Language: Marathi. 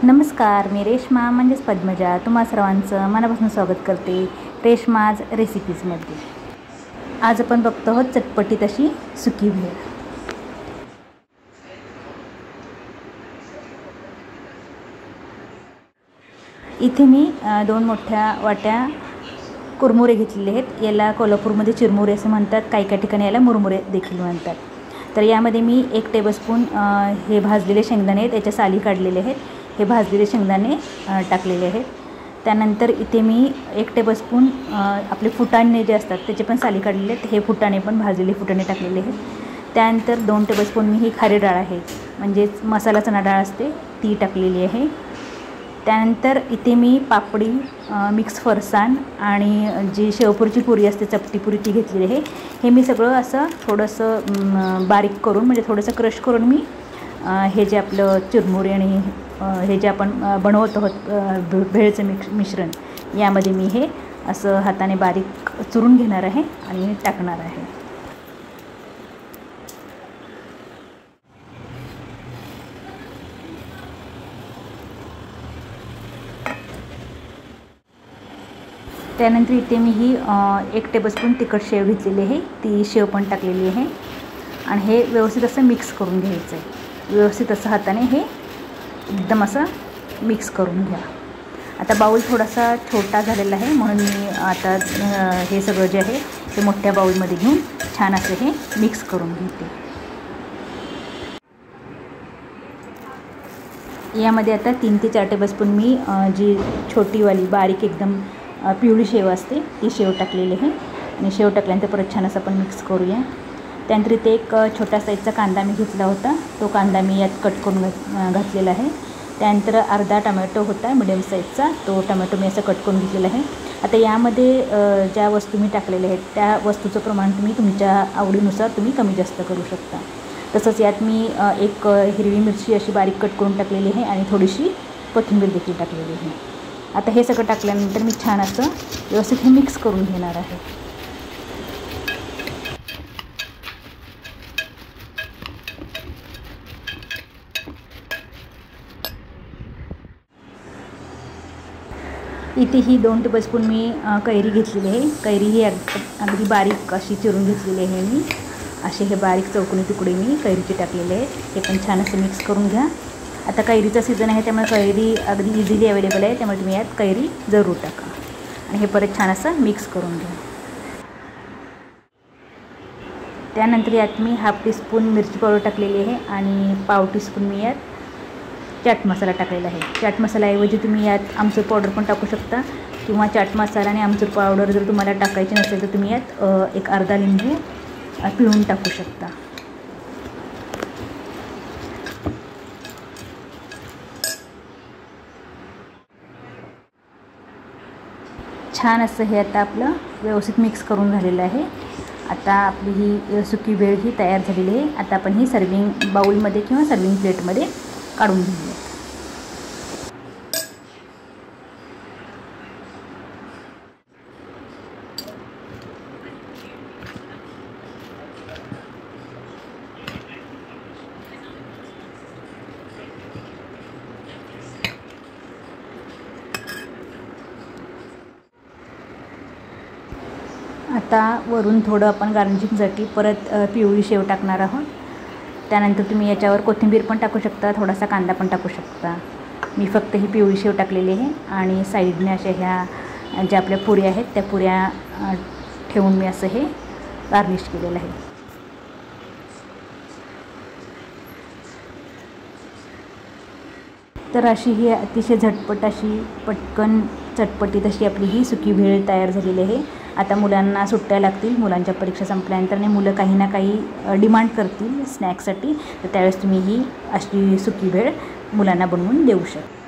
नमस्कार, मी रेश्मा म्हणजेच पद्मजा तुम्हा सर्वांचं मनापासून स्वागत करते रेश्माज रेसिपीजमध्ये। आज आपण बघतो आहोत चटपटीत अशी सुकी भेळ। इथे मी 2 मोठ्या वाट्या कुरमुरे घेतलेले आहेत। याला कोल्हापूरमध्ये चिरमुरे असे म्हणतात, काही ठिकाणी याला मुरमुरे देखील म्हणतात। तर यामध्ये मी 1 टेबलस्पून हे भाजलेले शेंगदाणे आहेत, याच्या साली काढलेले आहेत। हे भाजलेले शेंगदाणे टाकलेले आहेत। त्यानंतर इथे मी 1 टेबलस्पून आपले फुटाणे जे असतात त्याचे पण साली काढलेले आहेत, हे फुटाणे पण भाजलेले फुटाणे टाकलेले आहेत। त्यानंतर 2 टेबलस्पून मी ही खारी डाळ आहे, म्हणजेच मसाला चणा डाळ असते ती टाकलेली आहे। त्यानंतर इथे मी पापडी, मिक्स फरसाण आणि जी शेवपुरीची पुरी असते चपटी पुरी ती घेतलेली आहे। हे मी सगळं असं थोडंसं बारीक करून म्हणजे थोडंसं क्रश करून मी हे जे आपलं चिरमुरे आणि हे जे आपण बनवत आहोत भेळचं मिश्रण, यामध्ये मी हे असं हाताने बारीक चुरून घेणार आहे आणि टाकणार आहे। त्यानंतर इथे मी ही 1 टेबलस्पून तिखट शेव घेतलेली आहे, ती शेव पण टाकलेली आहे आणि हे व्यवस्थित असं मिक्स करून घ्यायचं आहे। व्यवस्थित असं हाताने हे एकदम असं मिक्स करून घ्या। आता बाउल थोडासा छोटा झालेला आहे म्हणून मी आता हे सगळं जे आहे ते मोठ्या बाउलमध्ये घेऊन छान असं हे मिक्स करून घेते। यामध्ये आता 3 ते 4 टेबलस्पून मी जी छोटीवाली बारीक एकदम पिवळी शेव असते ती शेव टाकलेली आहे आणि शेव टाकल्यानंतर परत छान असं आपण मिक्स करूया। त्यानंतर इथे एक छोटा साईजचा कांदा मी घेतला होता, तो कांदा मी यात कट करून घातलेला आहे। त्यानंतर अर्धा टमॅटो होता मिडियम साईजचा, तो टमॅटो मी असं कट करून घेतलेला आहे। आता यामध्ये ज्या वस्तू मी टाकलेल्या आहेत त्या वस्तूचं प्रमाण तुम्ही तुमच्या आवडीनुसार तुम्ही कमी जास्त करू शकता। तसंच यात मी एक हिरवी मिरची अशी बारीक कट करून टाकलेली आहे आणि थोडीशी कोथिंबीर देखील टाकलेली आहे। आता हे सगळं टाकल्यानंतर मी छान असं व्यवस्थित हे मिक्स करून घेणार आहे। इथे ही 2 टेबलस्पून मी कैरी घेतलेली आहे। कैरी ही अगदी बारीक अशी चिरून घेतलेली आहे मी। असे हे बारीक चौकोनी तुकडे मी कैरीचे टाकलेले आहेत, हे पण छान असं मिक्स करून घ्या। आता कैरीचा सीझन आहे त्यामुळे कैरी अगदी इझिली अवेलेबल आहे, त्यामुळे तुम्ही यात कैरी जरूर टाका आणि हे परत छान असं मिक्स करून घ्या। त्यानंतर यात मी 1/2 टीस्पून मिरची पावडर टाकलेली आहे आणि पाव टीस्पून मी यात चाट मसाला टाकलेला आहे। चाट मसाल्याऐवजी तुम्ही यात आमचूर पावडर पण टाकू शकता किंवा चाट मसाला आणि आमचूर पावडर जर तुम्हाला टाकायची नसेल तर तुम्ही यात एक अर्धा लिंबू पिळून टाकू शकता। छान असं हे आता आपलं व्यवस्थित मिक्स करून झालेलं आहे। आता आपली ही सुकी भेळ ही तयार झालेली आहे। आता आपण ही सर्विंग बाउलमध्ये किंवा सर्विंग प्लेटमध्ये काढून घेऊया। आता वरून थोडं आपण गार्निशिंगसाठी परत पिवळी शेव टाकणार आहोत। त्यानंतर तुम्ही याच्यावर कोथिंबीर पण टाकू शकता, थोडासा कांदा पण टाकू शकता। मी फक्त ही पिवळी शेव टाकलेली आहे आणि साईडने अशा ह्या ज्या आपल्या पुऱ्या आहेत त्या पुऱ्या ठेवून मी असं हे गार्निश केलेलं आहे। तर अशी ही अतिशय झटपट अशी पटकन चटपटीत अशी आपली ही सुकी भेळ तयार झालेली आहे। आता मुलांना सुट्ट्या लागतील, मुलांच्या परीक्षा संपल्यानंतर आणि मुलं काही ना काही डिमांड करतील स्नॅक्ससाठी, तर त्यावेळेस तुम्ही ही अशी सुकी भेळ मुलांना बनवून देऊ शकता।